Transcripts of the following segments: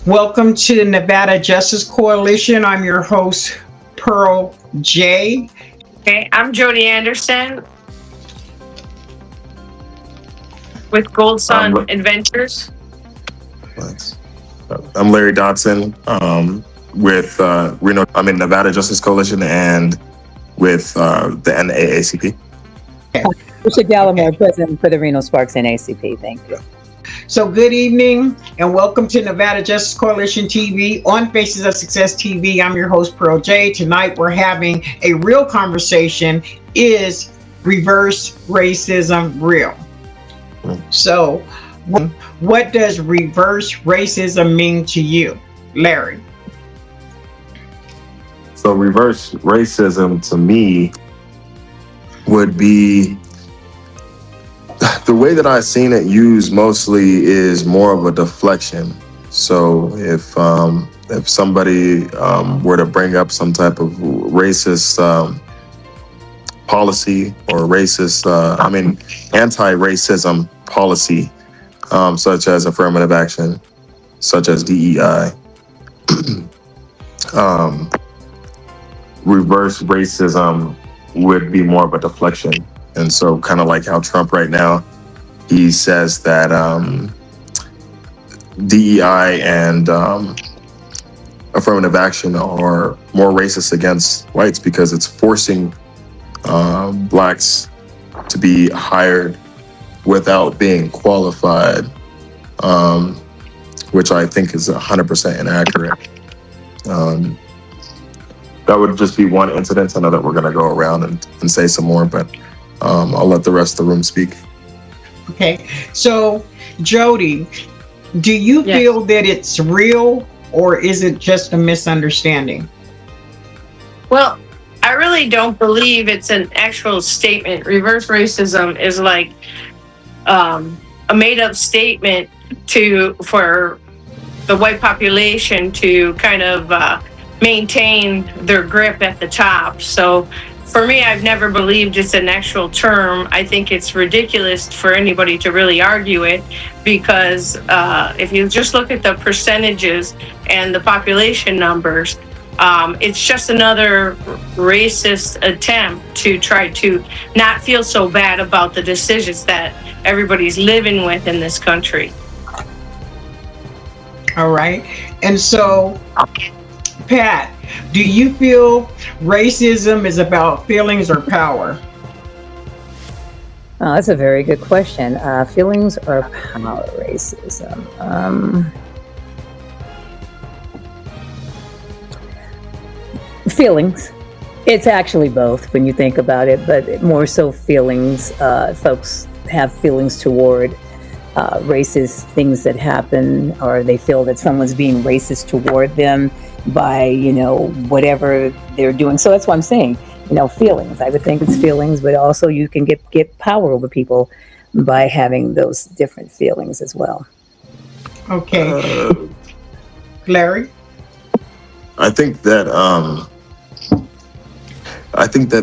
Welcome to the Nevada Justice Coalition. I'm your host, Pearl J. Okay, I'm Jody Anderson with Gold Sun Um, Adventures. Thanks. I'm Larry Dodson with Reno. I'm in Nevada Justice Coalition and with the NAACP. Trisha Gallimore, President for the Reno Sparks NAACP. Thank you. So good evening and welcome to Nevada Justice Coalition TV on Faces of Success TV. I'm your host, Pearl J. Tonight we're having a real conversation. Is reverse racism real? So what does reverse racism mean to you, Larry? So reverse racism to me would be, the way that I've seen it used mostly is more of a deflection. So if somebody were to bring up some type of racist policy or anti-racism policy, such as affirmative action, such as DEI, reverse racism would be more of a deflection. And so kind of like how Trump right now, he says that DEI and affirmative action are more racist against whites because it's forcing blacks to be hired without being qualified, which I think is 100% inaccurate. That would just be one incident. I know that we're going to go around and say some more, but I'll let the rest of the room speak. Okay, so Jody, do you Yes. feel that it's real or is it just a misunderstanding? Well, I really don't believe it's an actual statement. Reverse racism is like a made-up statement for the white population to kind of maintain their grip at the top. So for me, I've never believed it's an actual term. I think it's ridiculous for anybody to really argue it because if you just look at the percentages and the population numbers, it's just another racist attempt to try to not feel so bad about the decisions that everybody's living with in this country. All right. And so, Pat, do you feel racism is about feelings or power? Oh, that's a very good question. Feelings or power racism? Feelings. It's actually both when you think about it, but more so feelings. Folks have feelings toward racist things that happen, or they feel that someone's being racist toward them by, whatever they're doing. So that's what I'm saying, feelings. I would think it's feelings, but also you can get power over people by having those different feelings as well. Okay. Larry? I think that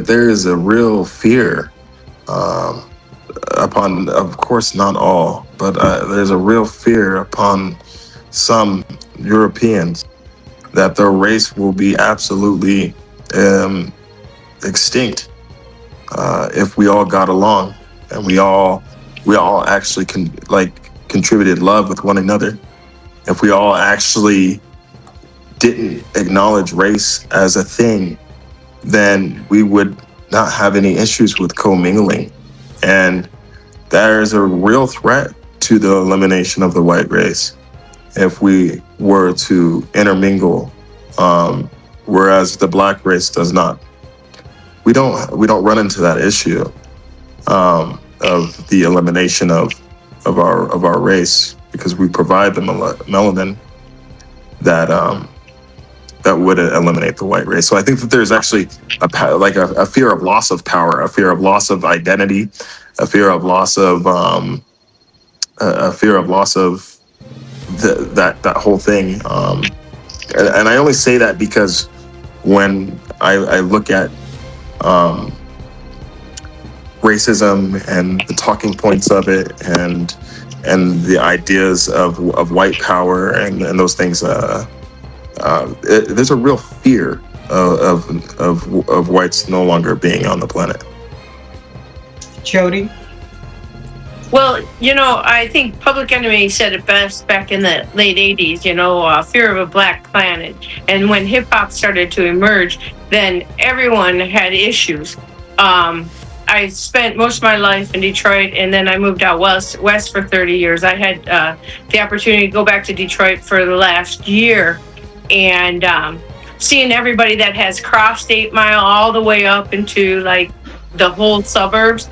there is a real fear upon, of course not all, but there's a real fear upon some Europeans that their race will be absolutely extinct if we all got along and we all actually contributed love with one another. If we all actually didn't acknowledge race as a thing, then we would not have any issues with commingling. And there is a real threat to the elimination of the white race if we were to intermingle, whereas the black race does not. We don't run into that issue of the elimination of our race because we provide the melanin that would eliminate the white race. So I think that there's actually a fear of loss of power, a fear of loss of identity, a fear of loss of that whole thing. And I only say that because when I look at racism and the talking points of it and and the ideas of white power and those things. There's a real fear of whites no longer being on the planet. Jody? Well, I think Public Enemy said it best back in the late 80s, fear of a black planet. And when hip hop started to emerge, then everyone had issues. I spent most of my life in Detroit, and then I moved out west for 30 years. I had the opportunity to go back to Detroit for the last year, and seeing everybody that has crossed 8 Mile all the way up into like the whole suburbs.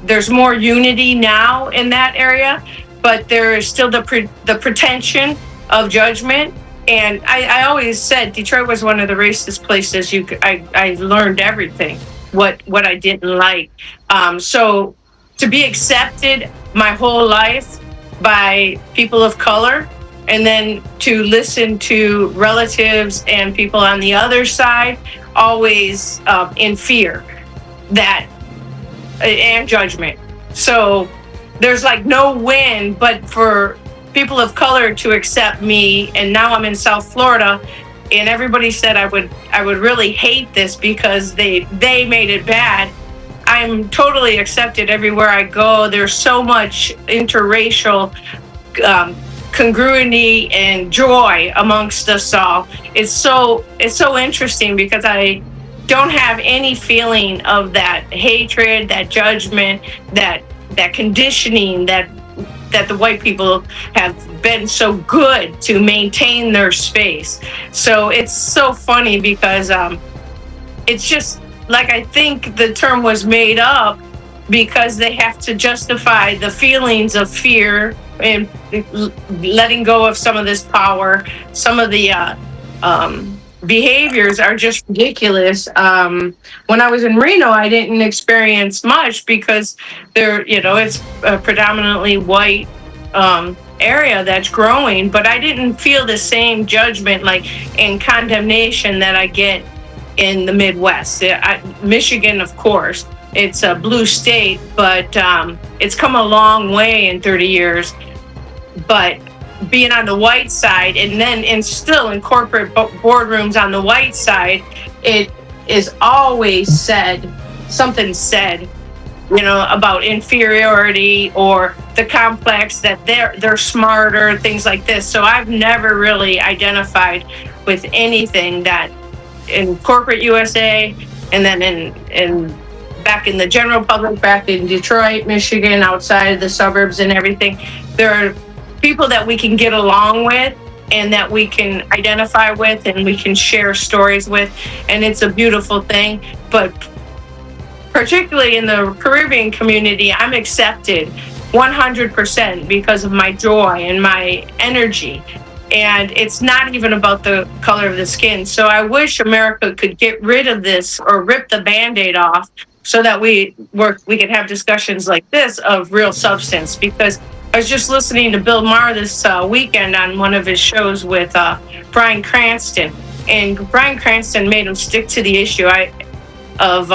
There's more unity now in that area, but there is still the pretension of judgment. And I always said Detroit was one of the racist places I learned everything, what I didn't like. So to be accepted my whole life by people of color, and then to listen to relatives and people on the other side, always in fear that and judgment. So there's like no win, but for people of color to accept me, and now I'm in South Florida, and everybody said I would really hate this because they made it bad. I'm totally accepted everywhere I go. There's so much interracial congruity and joy amongst us all. It's so interesting because I don't have any feeling of that hatred, that judgment, that conditioning that the white people have been so good to maintain their space. So it's so funny because it's just like, I think the term was made up because they have to justify the feelings of fear and letting go of some of this power. Some of the behaviors are just ridiculous. When I was in Reno, I didn't experience much because it's a predominantly white area that's growing, but I didn't feel the same judgment and condemnation that I get in the Midwest. Michigan, of course, it's a blue state, but it's come a long way in 30 years. But being on the white side, and still in corporate boardrooms on the white side, it is always something said, about inferiority or the complex that they're smarter, things like this. So I've never really identified with anything that in corporate USA, and then in back in the general public, back in Detroit, Michigan, outside of the suburbs and everything. There are people that we can get along with and that we can identify with and we can share stories with, and it's a beautiful thing. But particularly in the Caribbean community, I'm accepted 100% because of my joy and my energy. And it's not even about the color of the skin. So I wish America could get rid of this or rip the Band-Aid off so that we could have discussions like this of real substance. Because I was just listening to Bill Maher this weekend on one of his shows with Bryan Cranston. And Bryan Cranston made him stick to the issue of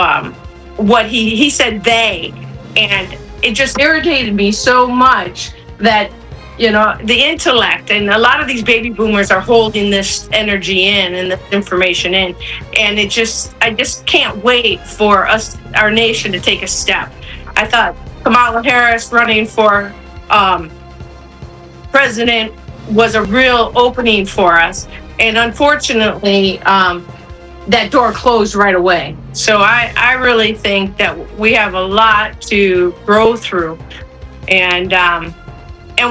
what he said they. And it just irritated me so much that the intellect, and a lot of these baby boomers are holding this energy in and this information in, and I just can't wait for our nation to take a step. I thought Kamala Harris running for president was a real opening for us, and unfortunately that door closed right away. So I really think that we have a lot to grow through, and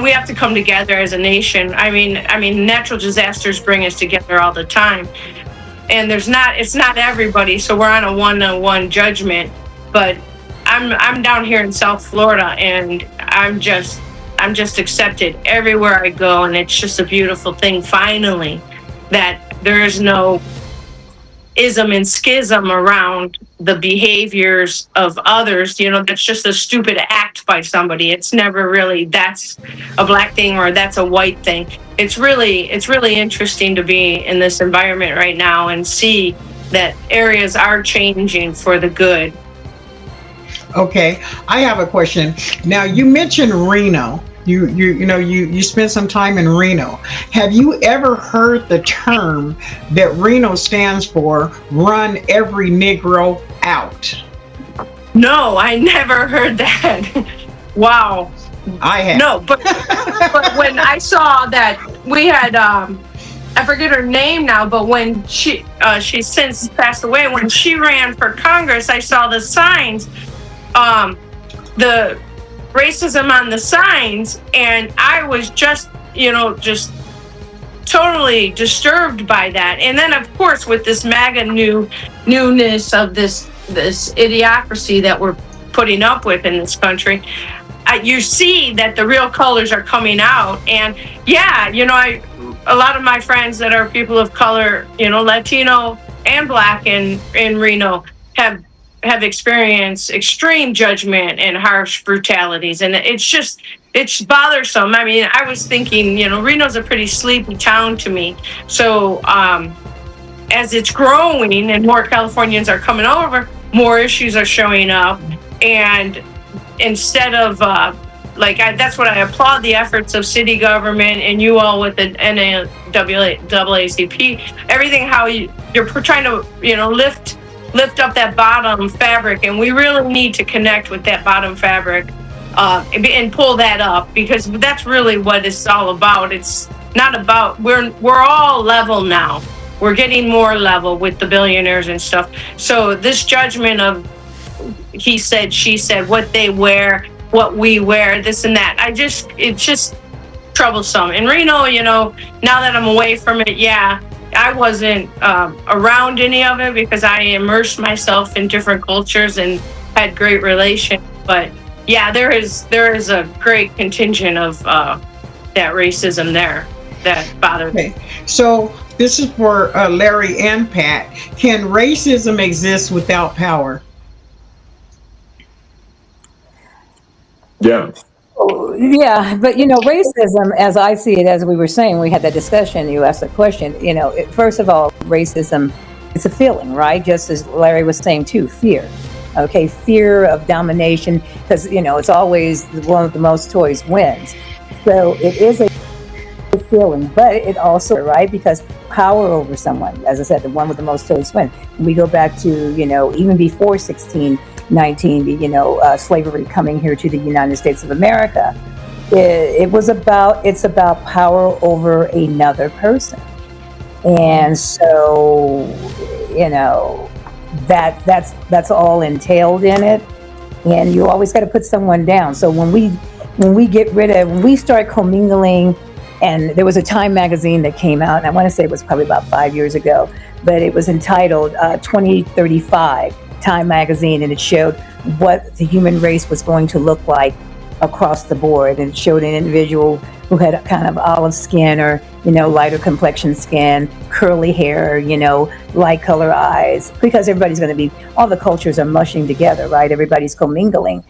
we have to come together as a nation. I mean, natural disasters bring us together all the time, and it's not everybody. So we're on a one-on-one judgment. But I'm down here in South Florida, and I'm just accepted everywhere I go, and it's just a beautiful thing. Finally, that there is no ism and schism around the behaviors of others. That's just a stupid act by somebody. It's never really that's a black thing or that's a white thing. It's really interesting to be in this environment right now and see that areas are changing for the good. Okay, I have a question. Now, you mentioned Reno. You spent some time in Reno. Have you ever heard the term that Reno stands for "Run every Negro out"? No, I never heard that. Wow. I have. No, but when I saw that we had I forget her name now, but when she's since passed away, when she ran for Congress, I saw the signs, the racism on the signs, and I was just totally disturbed by that. And then of course with this MAGA newness of this idiocracy that we're putting up with in this country, you see that the real colors are coming out. And yeah, a lot of my friends that are people of color, Latino and Black in Reno have experienced extreme judgment and harsh brutalities, and it's bothersome. I mean, I was thinking, Reno's a pretty sleepy town to me. So as it's growing and more Californians are coming over, more issues are showing up. And instead of that's what I applaud the efforts of city government and you all with the NAACP, everything, how you're trying to lift up that bottom fabric, and we really need to connect with that bottom fabric and pull that up, because that's really what it's all about. It's not about we're all level now. We're getting more level with the billionaires and stuff. So this judgment of he said, she said, what they wear, what we wear, this and that, it's just troublesome. In Reno, now that I'm away from it, yeah, I wasn't around any of it because I immersed myself in different cultures and had great relations. But yeah, there is a great contingent of that racism there that bothers me. So this is for Larry and Pat. Can racism exist without power? Yeah. Yeah, but racism, as I see it, as we were saying, we had that discussion, you asked the question, first of all, racism is a feeling, right? Just as Larry was saying too, fear. Okay, fear of domination, because, it's always one of the most toys wins. So it is a feeling, but it also, right, because power over someone, as I said, the one with the most toys win. We go back to, even before 1619, slavery coming here to the United States of America. It's about power over another person. And so, that's all entailed in it. And you always got to put someone down. So when we start commingling, and there was a Time magazine that came out, and I want to say it was probably about 5 years ago, but it was entitled 2035. Time magazine, and it showed what the human race was going to look like across the board, and it showed an individual who had kind of olive skin or lighter complexion skin, curly hair, light color eyes, because everybody's going to be, all the cultures are mushing together, right? Everybody's commingling,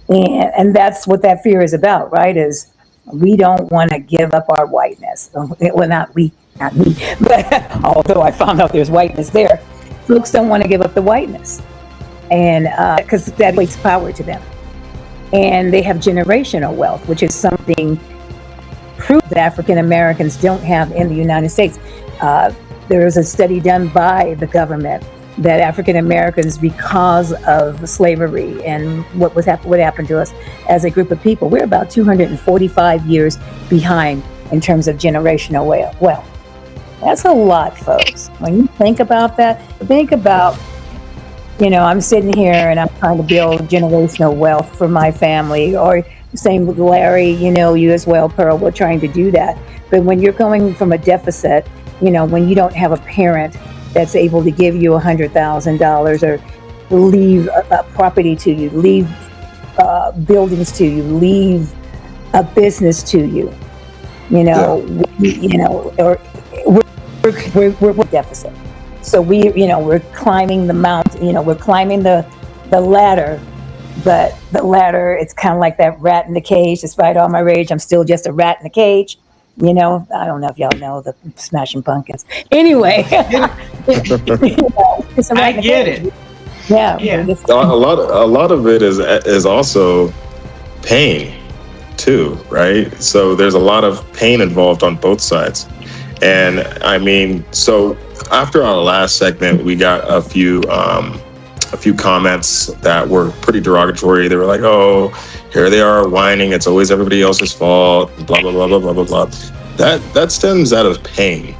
and that's what that fear is about, right? Is we don't want to give up our whiteness. Well, not me, but although I found out there's whiteness there, folks don't want to give up the whiteness, and because that equates power to them. And they have generational wealth, which is something proved that African Americans don't have in the United States. There was a study done by the government that African Americans, because of slavery and what happened to us as a group of people, we're about 245 years behind in terms of generational wealth. That's a lot, folks. When you think about that, think about, I'm sitting here and I'm trying to build generational wealth for my family, or same with Larry, you as well, Pearl, we're trying to do that. But when you're going from a deficit, when you don't have a parent that's able to give you $100,000 or leave a property to you, leave buildings to you, leave a business to you, or we're deficit. So we're climbing the mountain, we're climbing the ladder, but the ladder, it's kind of like that rat in the cage. Despite all my rage, I'm still just a rat in the cage. I don't know if y'all know the Smashing Pumpkins. Anyway, I get it. Yeah. A lot of it is also pain too, right? So there's a lot of pain involved on both sides. And I mean, so after our last segment, we got a few comments that were pretty derogatory. They were like, "Oh, here they are whining. It's always everybody else's fault." Blah blah blah blah blah blah blah. That stems out of pain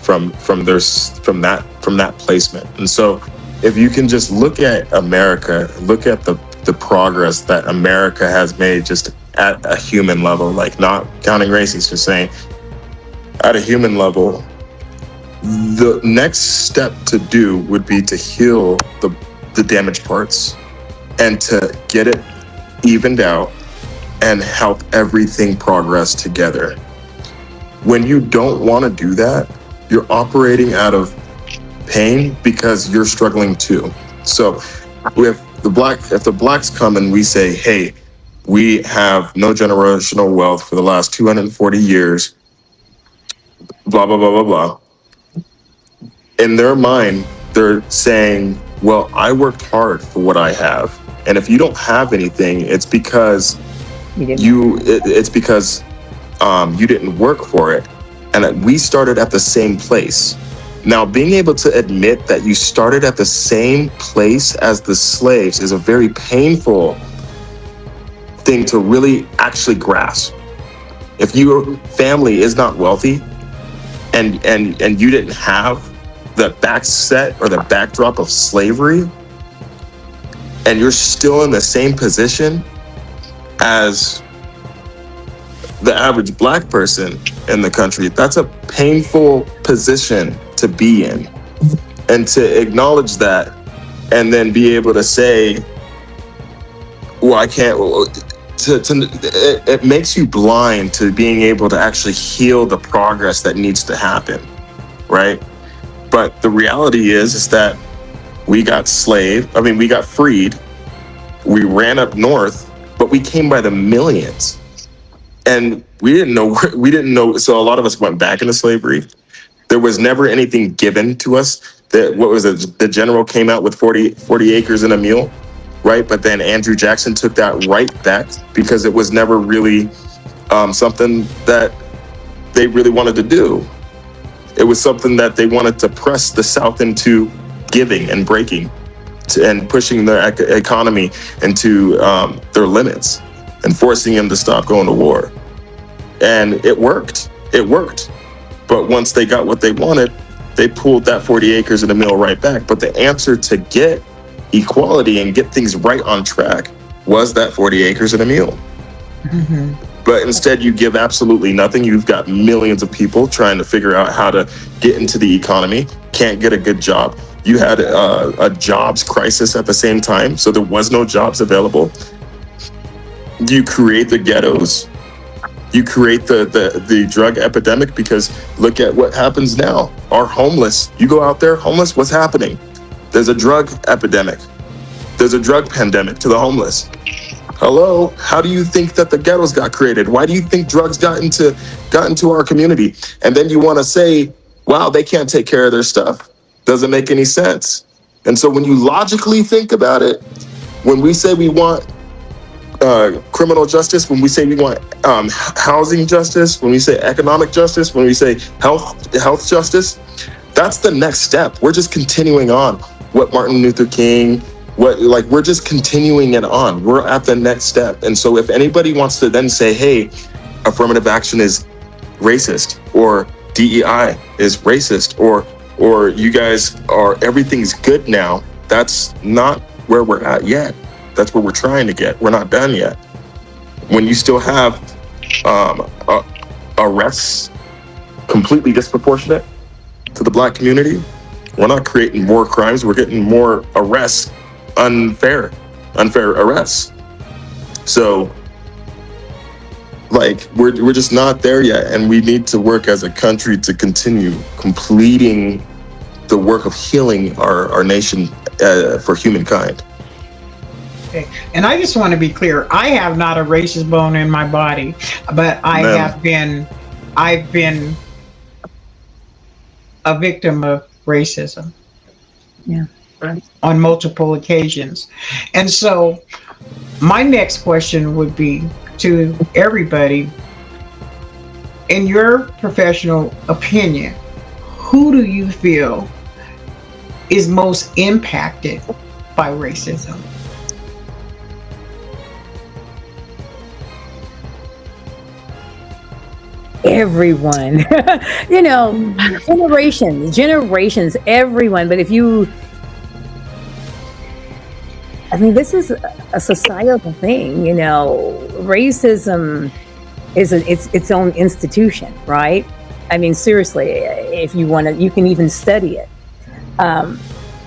from that placement. And so, if you can just look at America, look at the progress that America has made just at a human level, like not counting races, just saying at a human level. The next step to do would be to heal the damaged parts and to get it evened out and help everything progress together. When you don't want to do that, you're operating out of pain because you're struggling too. So if the blacks come and we say, "Hey, we have no generational wealth for the last 240 years, blah blah blah blah blah," in their mind, they're saying, "Well, I worked hard for what I have, and if you don't have anything, it's because you didn't work for it, and that we started at the same place." Now, being able to admit that you started at the same place as the slaves is a very painful thing to really actually grasp. If your family is not wealthy, and you didn't have the backset or the backdrop of slavery, and you're still in the same position as the average black person in the country, that's a painful position to be in. And to acknowledge that and then be able to say, "Well, I can't," it makes you blind to being able to actually heal the progress that needs to happen, right? But the reality is that we got freed, we ran up north, but we came by the millions. And we didn't know. So a lot of us went back into slavery. There was never anything given to us. The general came out with 40 acres and a mule, right? But then Andrew Jackson took that right back because it was never really something that they really wanted to do. It was something that they wanted to press the South into giving and breaking and pushing their economy into their limits and forcing them to stop going to war. And it worked. But once they got what they wanted, they pulled that 40 acres and a mule right back. But the answer to get equality and get things right on track was that 40 acres and a mule. Mm-hmm. But instead, you give absolutely nothing. You've got millions of people trying to figure out how to get into the economy, can't get a good job. You had a jobs crisis at the same time, so there was no jobs available. You create the ghettos. You create the drug epidemic, because look at what happens now. Our homeless, you go out there, homeless, what's happening? There's a drug epidemic. There's a drug pandemic to the homeless. Hello, how do you think that the ghettos got created? Why do you think drugs got into our community? And then you want to say, wow, they can't take care of their stuff. Doesn't make any sense. And so when you logically think about it, when we say we want criminal justice, when we say we want housing justice, when we say economic justice, when we say health justice, that's the next step. We're just continuing on what Martin Luther King, we're just continuing it on. We're at the next step. And so if anybody wants to then say, hey, affirmative action is racist, or DEI is racist, or you guys are, everything's good now, that's not where we're at yet. That's where we're trying to get. We're not done yet. When you still have arrests completely disproportionate to the black community, we're not creating more crimes, we're getting more arrests, unfair arrests. So we're just not there yet, and we need to work as a country to continue completing the work of healing our nation for humankind. Okay. And I just want to be clear, I have not a racist bone in my body, but I've been a victim of racism. Yeah. On multiple occasions. And so my next question would be, to everybody. In your professional opinion, who do you feel is most impacted by racism? Everyone. You know, generations, everyone. But if you, I mean, this is a societal thing, you know. Racism is its own institution, right? I mean, seriously, if you want to, you can even study it. Um,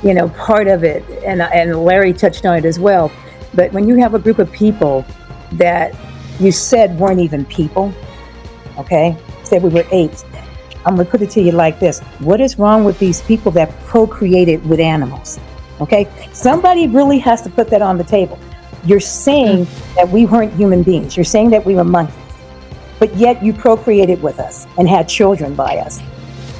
you know, part of it, and Larry touched on it as well. But when you have a group of people that you said weren't even people, okay, said we were apes. I'm going to put it to you like this. What is wrong with these people that procreated with animals? Okay, somebody really has to put that on the table. You're saying that we weren't human beings. You're saying that we were monkeys, but yet you procreated with us and had children by us.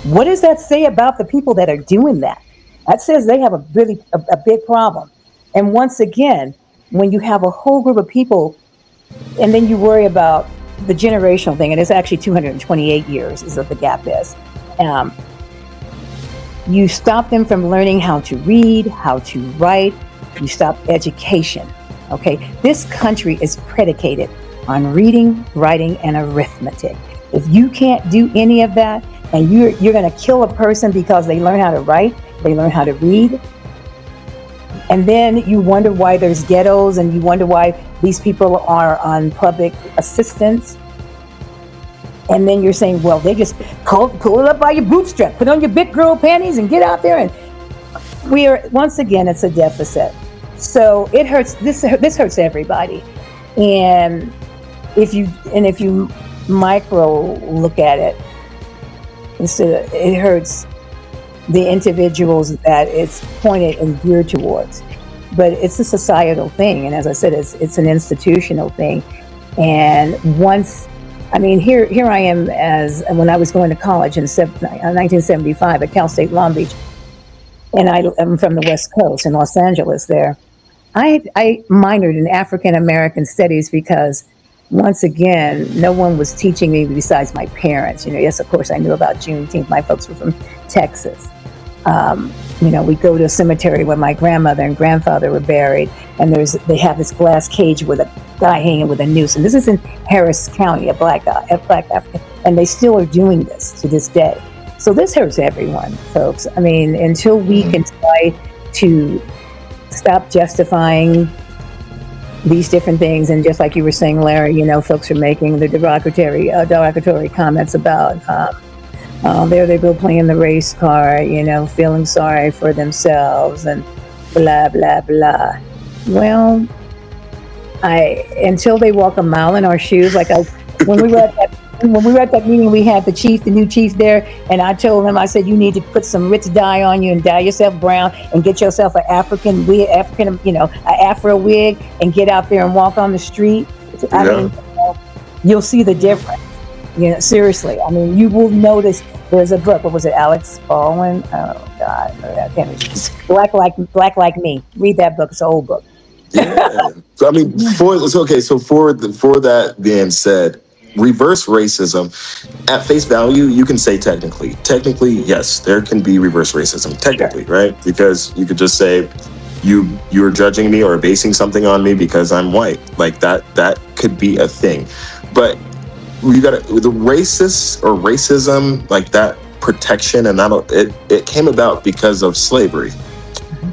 What does that say about the people that are doing that? That says they have a really a big problem. And once again, when you have a whole group of people, and then you worry about the generational thing, and it's actually 228 years is what the gap is. Um, you stop them from learning how to read, how to write. You stop education. Okay, this country is predicated on reading, writing, and arithmetic. If you can't do any of that, and you're going to kill a person because they learn how to write, they learn how to read, and then you wonder why there's ghettos, and you wonder why these people are on public assistance. And then you're saying, well, they just pull it up by your bootstrap, put on your big girl panties, and get out there. And we are, once again, it's a deficit. So it hurts. This hurts everybody. And if you micro look at it, it hurts the individuals that it's pointed and geared towards. But it's a societal thing, and as I said, it's an institutional thing. And once, I mean, here I am as when I was going to college in 1975 at Cal State Long Beach, and I'm from the West Coast in Los Angeles. There, I minored in African American studies because, once again, no one was teaching me besides my parents. You know, yes, of course, I knew about Juneteenth. My folks were from Texas. You know, we go to a cemetery where my grandmother and grandfather were buried, and they have this glass cage with a guy hanging with a noose. And this is in Harris County, a black African, and they still are doing this to this day. So this hurts everyone, folks. I mean, until we can try to stop justifying these different things, and just like you were saying, Larry, you know, folks are making the derogatory comments about. There they go playing the race card, you know, feeling sorry for themselves and blah, blah, blah. Well, until they walk a mile in our shoes, when we were at that meeting, we had the new chief there, and I told him, I said, you need to put some rich dye on you and dye yourself brown and get yourself an African wig, an Afro wig, and get out there and walk on the street. I mean, you'll see the difference. You know, seriously. I mean, you will notice. There's a book. What was it? Alex Baldwin. Oh God, I can't read. Black like me. Read that book. It's an old book. Yeah. So I mean, for that being said, reverse racism at face value, you can say technically, yes, there can be reverse racism. Technically, sure. Right? Because you could just say you're judging me or basing something on me because I'm white. Like that could be a thing, but. You got the racist or racism, like that protection, and it came about because of slavery.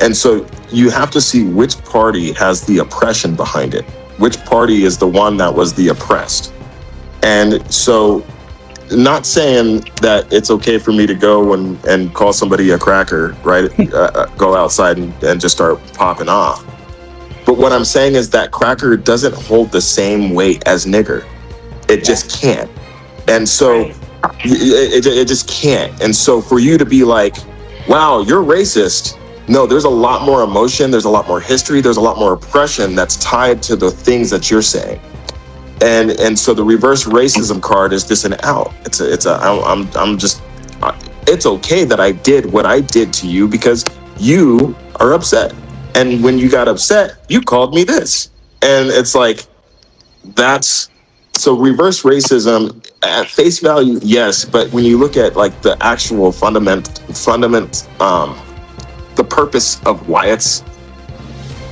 And so you have to see which party has the oppression behind it, which party is the one that was the oppressed. And so, not saying that it's okay for me to go and call somebody a cracker, right? Go outside and just start popping off. But what I'm saying is that cracker doesn't hold the same weight as nigger. It just can't. And so it just can't. And so for you to be like, wow, you're racist. No, there's a lot more emotion. There's a lot more history. There's a lot more oppression that's tied to the things that you're saying. And so the reverse racism card is just an out. It's okay that I did what I did to you because you are upset. And when you got upset, you called me this. And it's like, that's so reverse racism at face value, yes, but when you look at like the actual fundament, the purpose of why it's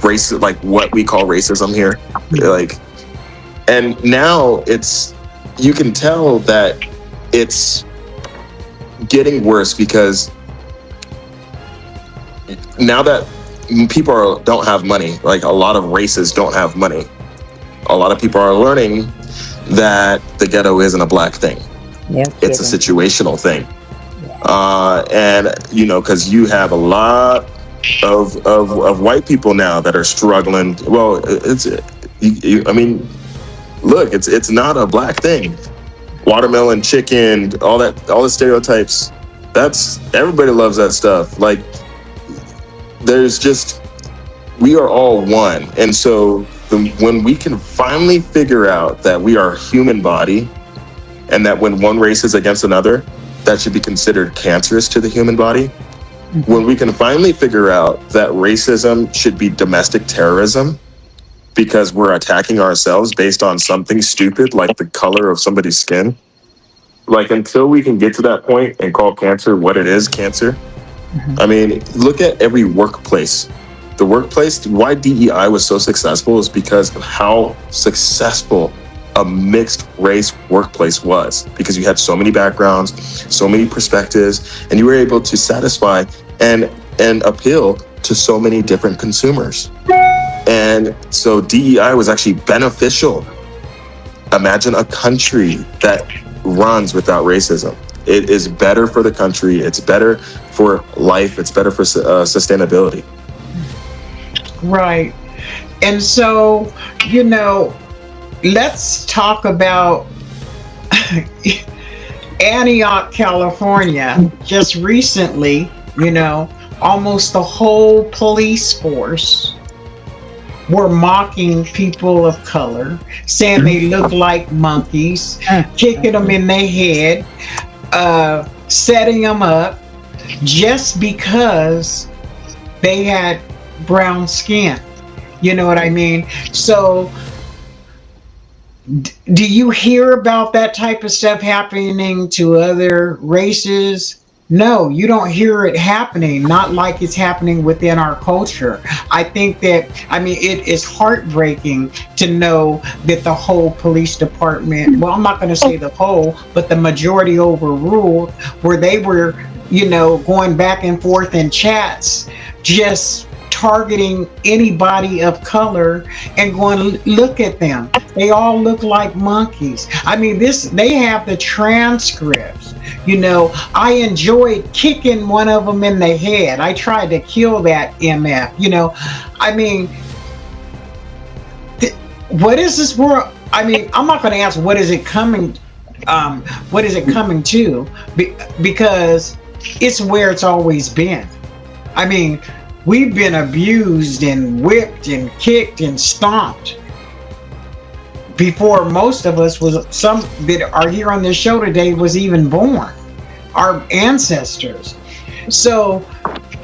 race, like what we call racism here, like, and now it's, you can tell that it's getting worse because now that don't have money, like a lot of races don't have money, a lot of people are learning that the ghetto isn't a black thing. Yeah, it's a situational thing. And you know, because you have a lot of white people now that are struggling. Well, I mean, look, it's not a black thing. Watermelon, chicken, all the stereotypes. That's, everybody loves that stuff. Like, there's just, we are all one, and so when we can finally figure out that we are a human body, and that when one race is against another, that should be considered cancerous to the human body. When we can finally figure out that racism should be domestic terrorism because we're attacking ourselves based on something stupid like the color of somebody's skin. Like, until we can get to that point and call cancer what it is, cancer. I mean, look at every workplace. The workplace, why DEI was so successful is because of how successful a mixed race workplace was, because you had so many backgrounds, so many perspectives, and you were able to satisfy and appeal to so many different consumers. And so DEI was actually beneficial. Imagine a country that runs without racism. It is better for the country. It's better for life. It's better for sustainability. Right. And so, you know, let's talk about Antioch, California. Just recently, you know, almost the whole police force were mocking people of color, saying they look like monkeys, kicking them in their head, setting them up just because they had brown skin. You know what I mean? So do you hear about that type of stuff happening to other races? No, you don't hear it happening, not like it's happening within our culture. I think that, I mean, it is heartbreaking to know that the whole police department, well, I'm not going to say the whole, but the majority overruled, where they were, you know, going back and forth in chats, just targeting anybody of color and going, look at them, they all look like monkeys. I mean, they have the transcripts. You know, I enjoyed kicking one of them in the head. I tried to kill that MF. You know, I mean, what is this world? I mean, I'm not going to ask what is it coming to, because it's where it's always been. I mean, we've been abused and whipped and kicked and stomped before most of us, was some that are here on this show today, was even born, our ancestors. So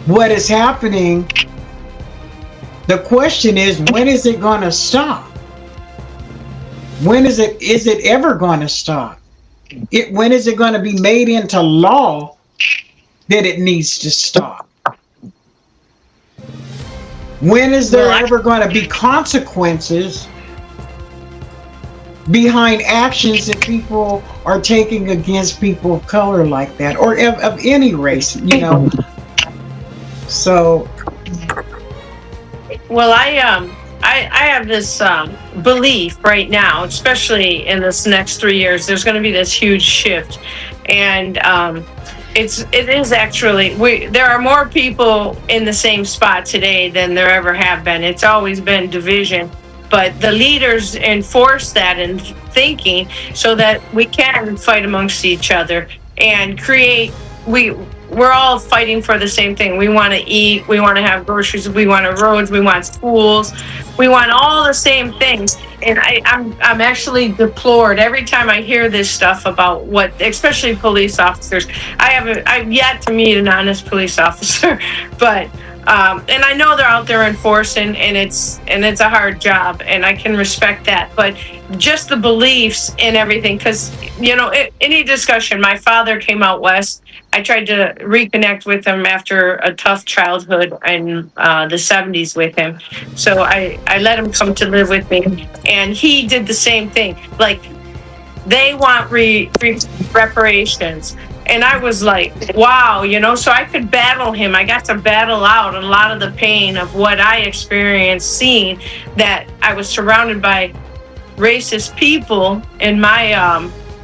what is happening, the question is, when is it going to stop? When is it ever going to stop? When is it going to be made into law that it needs to stop? When is there ever going to be consequences behind actions that people are taking against people of color like that, or of any race, you know? So, well, I have this belief right now, especially in this next 3 years, there's going to be this huge shift, and it is actually, there are more people in the same spot today than there ever have been. It's always been division, but the leaders enforce that in thinking so that we can fight amongst each other and create. We're all fighting for the same thing. We want to eat. We want to have groceries. We want roads. We want schools. We want all the same things. And I'm actually deplored every time I hear this stuff about what, especially police officers. I've yet to meet an honest police officer, but And I know they're out there enforcing, and it's a hard job, and I can respect that. But just the beliefs and everything, because any discussion. My father came out west. I tried to reconnect with him after a tough childhood in the '70s with him. So I let him come to live with me, and he did the same thing. Like, they want reparations. And I was like, wow, so I could battle him. I got to battle out a lot of the pain of what I experienced, seeing that I was surrounded by racist people in my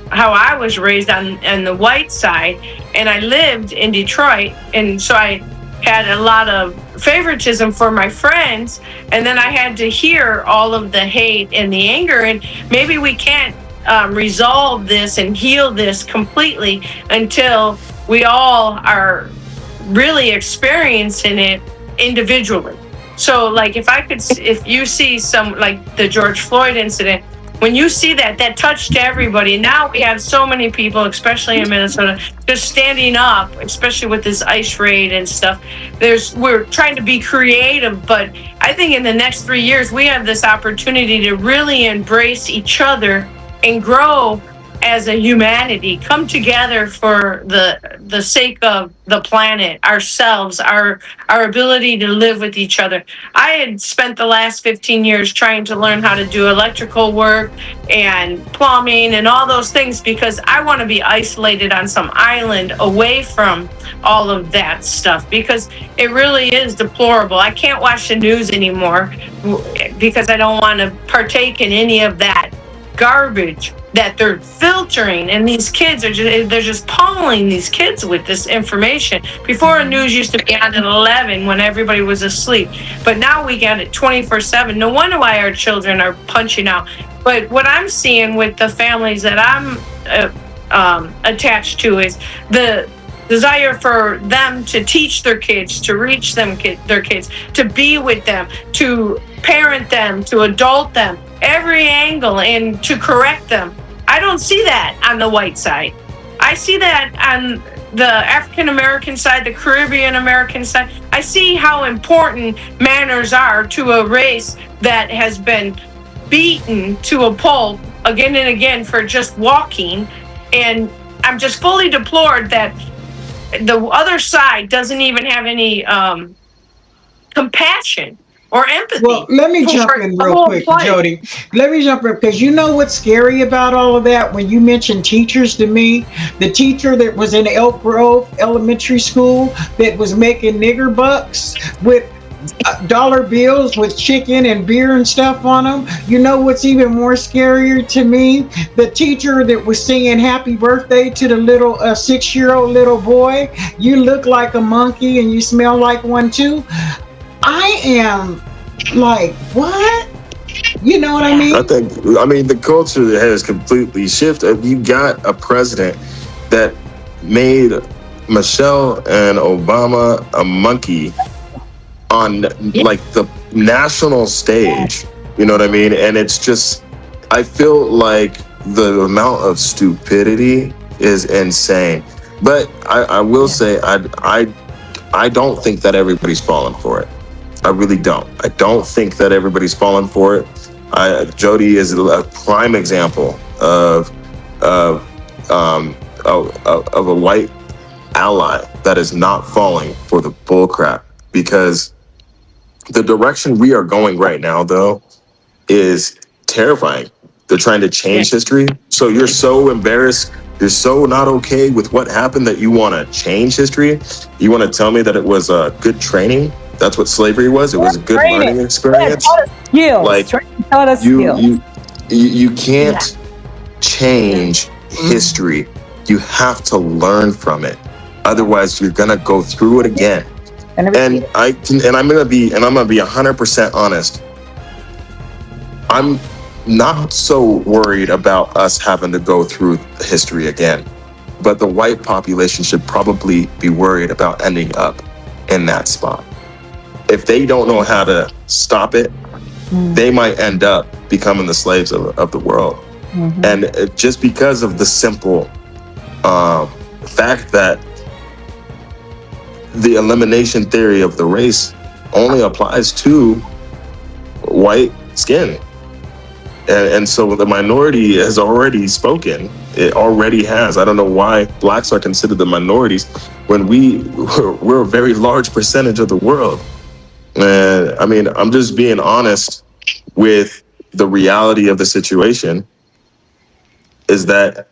how I was raised on the white side, and I lived in Detroit, and so I had a lot of favoritism for my friends, and then I had to hear all of the hate and the anger, and maybe we can't resolve this and heal this completely until we all are really experiencing it individually. So, like, if you see some, like the George Floyd incident, when you see that touched everybody. Now we have so many people, especially in Minnesota, just standing up, especially with this ICE raid and stuff. We're trying to be creative, but I think in the next 3 years, we have this opportunity to really embrace each other and grow as a humanity, come together for the sake of the planet, ourselves, our ability to live with each other. I had spent the last 15 years trying to learn how to do electrical work and plumbing and all those things because I want to be isolated on some island away from all of that stuff because it really is deplorable. I can't watch the news anymore because I don't want to partake in any of that garbage that they're filtering, and these kids they're just pummeling these kids with this information. Before, news used to be on at 11 when everybody was asleep, but now we got it 24/7. No wonder why our children are punching out. But what I'm seeing with the families that I'm attached to is the desire for them to teach their kids, to reach their kids, to be with them, to parent them, to adult them, every angle, and to correct them. I don't see that on the white side. I see that on the African American side, the Caribbean American side. I see how important manners are to a race that has been beaten to a pulp again and again for just walking. And I'm just fully deplored that the other side doesn't even have any compassion or empathy. Well, let me jump in real quick, Jody. Let me jump in because you know what's scary about all of that? When you mention teachers to me, the teacher that was in Elk Grove Elementary School that was making nigger bucks with dollar bills with chicken and beer and stuff on them. You know what's even more scarier to me? The teacher that was singing happy birthday to the little 6-year-old little boy. You look like a monkey and you smell like one too. I am like, what? You know what I mean? I mean, the culture has completely shifted. You got a president that made Michelle and Obama a monkey on like the national stage. You know what I mean? And it's just, I feel like the amount of stupidity is insane. But I will say, I don't think that everybody's falling for it. I really don't. I don't think that everybody's falling for it. Jody is a prime example of a white ally that is not falling for the bullcrap, because the direction we are going right now, though, is terrifying. They're trying to change history. So you're so embarrassed. You're so not okay with what happened that you want to change history. You want to tell me that it was a good training? That's what slavery was. It was a good learning experience. Like you can't change history. You have to learn from it. Otherwise, you're gonna go through it again. And I'm gonna be 100% honest. I'm not so worried about us having to go through history again, but the white population should probably be worried about ending up in that spot. If they don't know how to stop it, they might end up becoming the slaves of the world. Mm-hmm. And just because of the simple fact that the elimination theory of the race only applies to white skin. And so the minority has already spoken. It already has. I don't know why blacks are considered the minorities when we're a very large percentage of the world. And I mean, I'm just being honest with the reality of the situation is that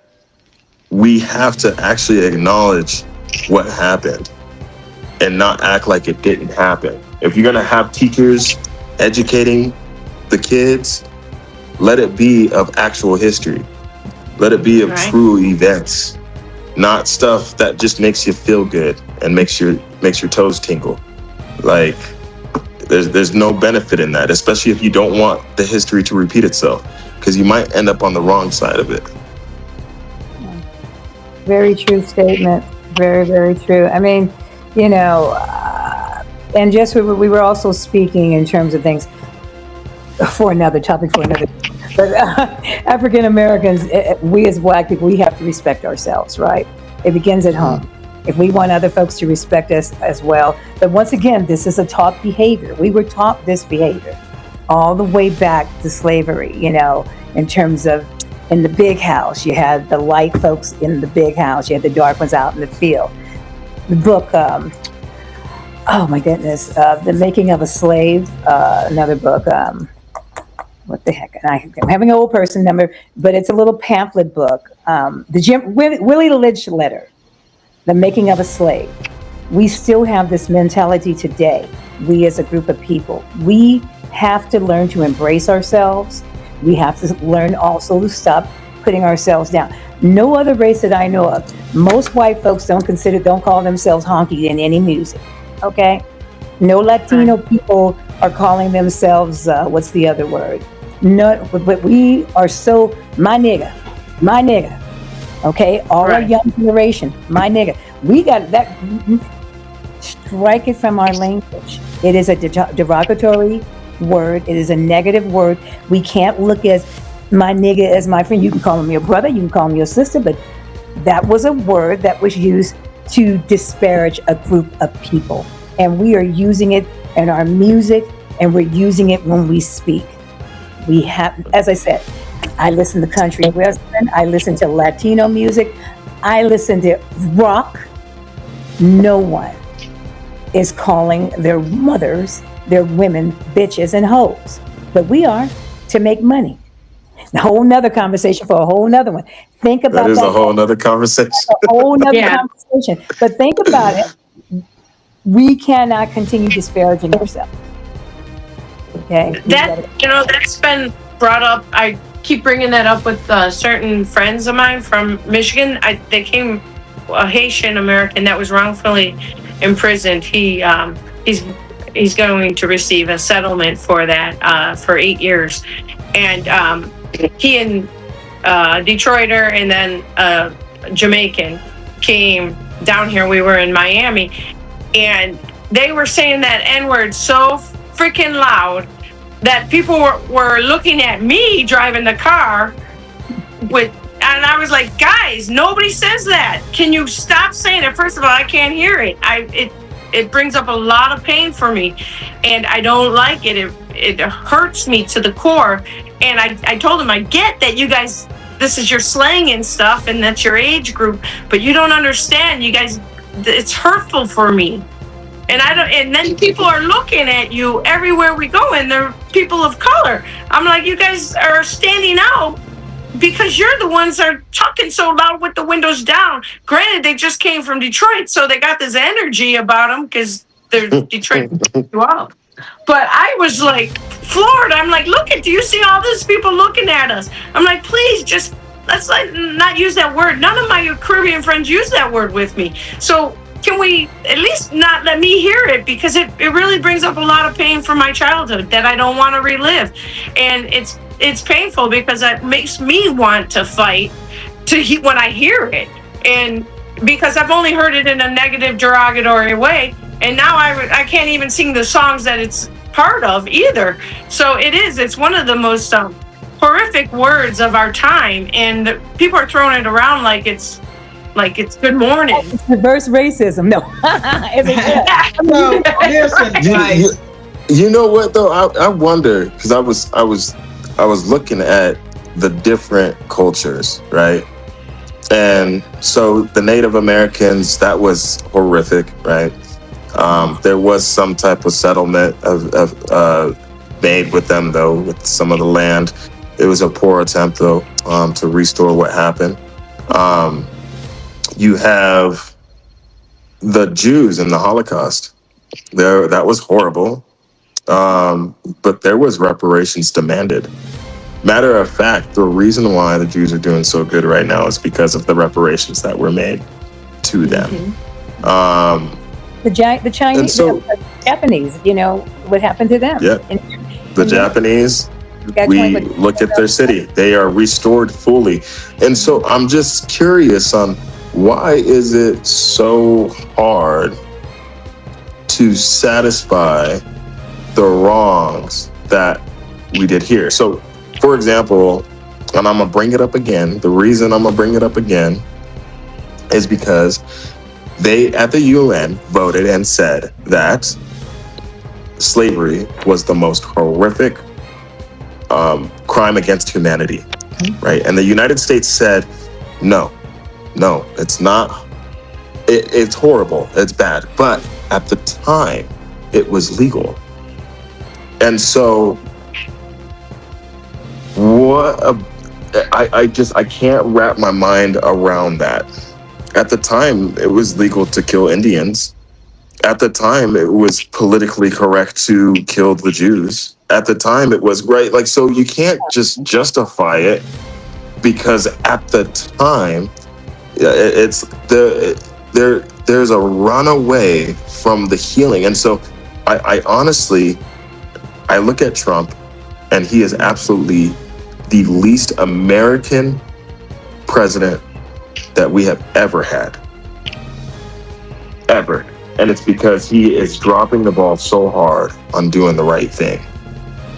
we have to actually acknowledge what happened and not act like it didn't happen. If you're going to have teachers educating the kids, let it be of actual history. Let it be of true events, not stuff that just makes you feel good and makes your toes tingle. Like there's no benefit in that, especially if you don't want the history to repeat itself, because you might end up on the wrong side of it. Very true statement. Very, very true. I mean, you know, and just we were also speaking in terms of things for another topic, but African Americans, we as Black people, we have to respect ourselves, right? It begins at home. If we want other folks to respect us as well. But once again, this is a taught behavior. We were taught this behavior all the way back to slavery, you know, in terms of in the big house, you had the light folks in the big house, you had the dark ones out in the field. The book, oh my goodness, The Making of a Slave, another book, what the heck, I'm having an old person number, but it's a little pamphlet book, Willie Lynch letter, The Making of a Slave. We still have this mentality today, we as a group of people. We have to learn to embrace ourselves. We have to learn also to stop putting ourselves down. No other race that I know of, most white folks don't call themselves honky in any music, okay? No Latino people are calling themselves, what's the other word? No, but we are so, my nigga, okay? All our young generation, my nigga. We got that, strike it from our language. It is a derogatory word. It is a negative word. We can't look at my nigga as my friend. You can call him your brother, you can call him your sister, but that was a word that was used to disparage a group of people. And we are using it in our music, and we're using it when we speak. We have, as I said, I listen to country western, I listen to Latino music, I listen to rock. No one is calling their mothers, their women, bitches and hoes. But we are, to make money. A whole nother conversation for a whole nother one. Think about that. That is a whole nother conversation. A whole nother conversation. But think about it. We cannot continue disparaging ourselves. Okay? That's been brought up. I keep bringing that up with certain friends of mine from Michigan. They came, a Haitian American that was wrongfully imprisoned. He's going to receive a settlement for that for 8 years, and he and Detroiter and then Jamaican came down here. We were in Miami, and they were saying that N-word so freaking loud that people were looking at me driving the car and I was like, guys, nobody says that. Can you stop saying it? First of all, I can't hear it. It brings up a lot of pain for me, and I don't like it. It hurts me to the core. And I told him, I get that you guys, this is your slang and stuff, and that's your age group, but you don't understand. You guys, it's hurtful for me. And and then people are looking at you everywhere we go, and they're people of color. I'm like, you guys are standing out because you're the ones that are talking so loud with the windows down. Granted, they just came from Detroit, so they got this energy about them because they're Detroit. Wow. But I was like floored. I'm like, do you see all these people looking at us? I'm like, please, just let's not use that word. None of my Caribbean friends use that word with me. So can we at least not let me hear it, because it really brings up a lot of pain from my childhood that I don't want to relive. And it's painful because it makes me want to fight when I hear it. And because I've only heard it in a negative, derogatory way. And now I can't even sing the songs that it's part of either. So it's one of the most horrific words of our time. And people are throwing it around like it's Like it's good morning. It's reverse racism. No. Is it? So listen, guys. You know what though? I wonder, because I was looking at the different cultures, right? And so the Native Americans, that was horrific, right? There was some type of settlement made with them though, with some of the land. It was a poor attempt though, to restore what happened. You have the Jews in the Holocaust. That was horrible. But there was reparations demanded. Matter of fact, the reason why the Jews are doing so good right now is because of the reparations that were made to them. The Chinese, the Japanese, what happened to them? Yeah. The Japanese, we look at their city. They are restored fully. And so I'm just curious on why is it so hard to satisfy the wrongs that we did here. So, for example, and I'm gonna bring it up again. The reason I'm gonna bring it up again is because they at the UN voted and said that slavery was the most horrific crime against humanity, right? And the United States said, no, it's not. It's horrible. It's bad. But at the time, it was legal. And so I can't wrap my mind around that. At the time, it was legal to kill Indians. At the time, it was politically correct to kill the Jews. At the time, it was right. Like, so you can't just justify it because at the time, there's a runaway from the healing. And so I honestly, I look at Trump and he is absolutely the least American president that we have ever had. Ever. And it's because he is dropping the ball so hard on doing the right thing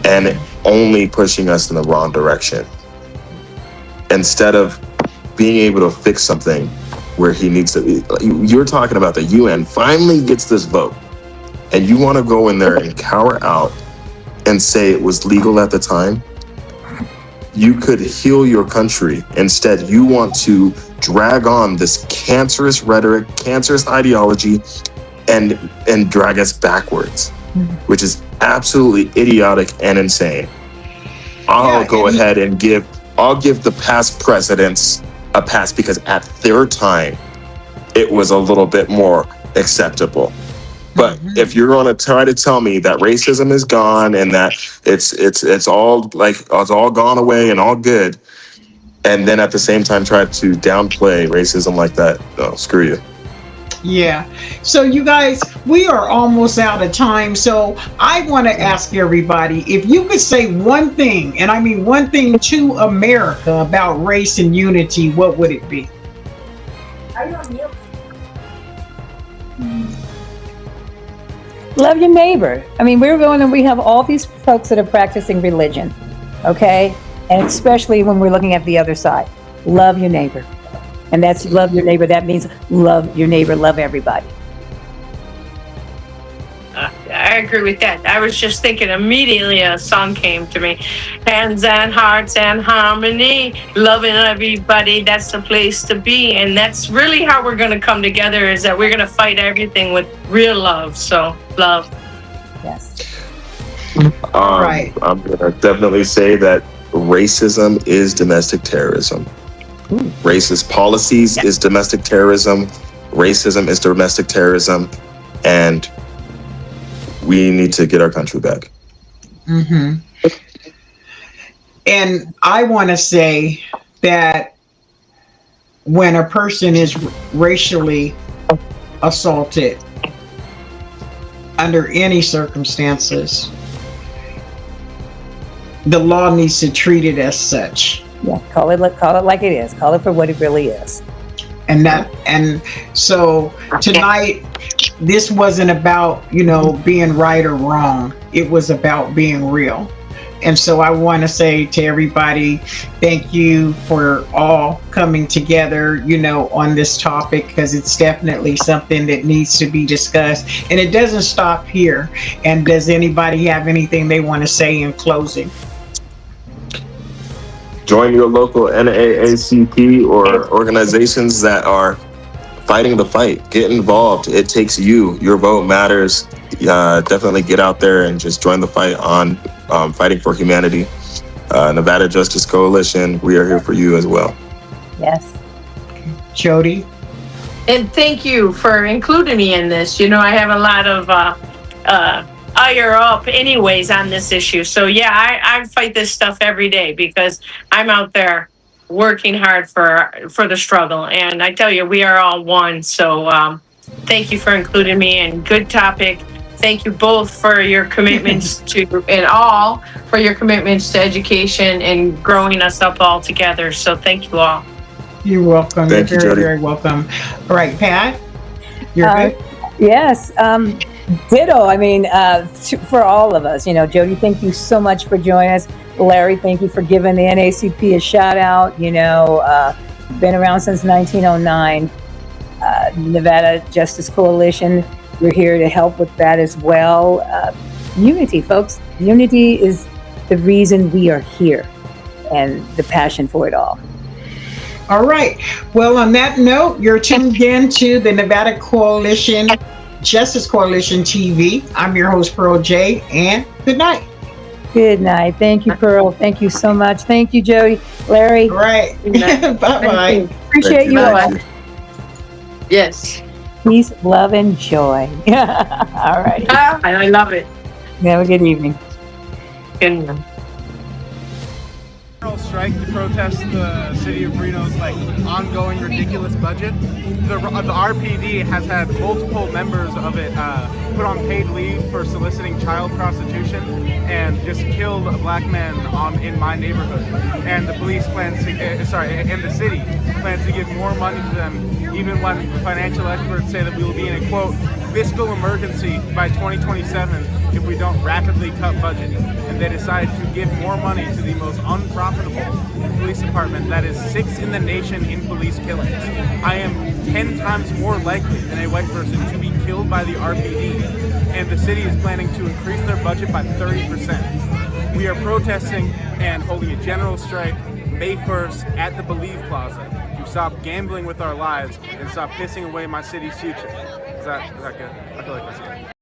and only pushing us in the wrong direction. Instead of being able to fix something where he needs to be. You're talking about the UN finally gets this vote and you want to go in there and cower out and say it was legal at the time. You could heal your country. Instead, you want to drag on this cancerous rhetoric, cancerous ideology, and drag us backwards, which is absolutely idiotic and insane. I'll go ahead and give the past presidents a pass because at their time, it was a little bit more acceptable. But if you're going to try to tell me that racism is gone and that it's all gone away and all good, and then at the same time try to downplay racism like that, no, screw you. Yeah. So you guys, we are almost out of time. So I want to ask everybody if you could say one thing, and I mean one thing to America about race and unity, what would it be? Are you on mute? Love your neighbor. I mean, we have all these folks that are practicing religion, okay? And especially when we're looking at the other side. Love your neighbor. And that's love your neighbor. That means love your neighbor, love everybody. I agree with that. I was just thinking immediately a song came to me. Hands and hearts and harmony, loving everybody, that's the place to be. And that's really how we're going to come together, is that we're going to fight everything with real love. So, love. Yes. Right. I'm going to definitely say that racism is domestic terrorism. Racist policies is domestic terrorism. Racism is domestic terrorism. And we need to get our country back. And I want to say that when a person is racially assaulted under any circumstances, the law needs to treat it as such. Yeah, call it like it is. Call it for what it really is. And so tonight, this wasn't about, being right or wrong. It was about being real. And so I want to say to everybody, thank you for all coming together, on this topic, because it's definitely something that needs to be discussed. And it doesn't stop here. And does anybody have anything they want to say in closing? Join your local NAACP or organizations that are fighting the fight. Get involved. It takes you. Your vote matters. Definitely get out there and just join the fight on fighting for humanity. Nevada Justice Coalition, we are here for you as well. Yes. Jody? And thank you for including me in this. I have a lot of ire up anyways on this issue. So yeah, I fight this stuff every day because I'm out there working hard for the struggle. And I tell you, we are all one. So thank you for including me, and good topic. Thank you both for your commitments for your commitments to education and growing us up all together. So thank you all. You're welcome. Thank you, You're very, Jody. very welcome. All right, Pat? You're good? Yes. Ditto. I mean, for all of us, Jody, thank you so much for joining us. Larry, thank you for giving the NACP a shout out. Been around since 1909. Nevada Justice Coalition, we're here to help with that as well. Unity, folks. Unity is the reason we are here, and the passion for it all. All right. Well, on that note, you're tuned in to the Nevada Coalition, Justice Coalition TV. I'm your host, Pearl J, and good night. Good night. Thank you, Pearl. Thank you so much. Thank you, Jody. Larry. All right. Bye-bye. Appreciate you all. Yes. Peace, love, and joy. All right. I love it. Have a good evening. Good night. Strike to protest the city of Reno's ongoing ridiculous budget. The RPD has had multiple members of it put on paid leave for soliciting child prostitution and just killed a black man in my neighborhood. And the police plans to, and the city plans to give more money to them, even when financial experts say that we will be in a, quote, fiscal emergency by 2027 if we don't rapidly cut budget. And they decide to give more money to the most unprofitable police department that is 6th in the nation in police killings. I am 10 times more likely than a white person to be killed by the RPD, and the city is planning to increase their budget by 30%. We are protesting and holding a general strike May 1st at the Believe Plaza to stop gambling with our lives and stop pissing away my city's future. Is that good? I feel like that's good.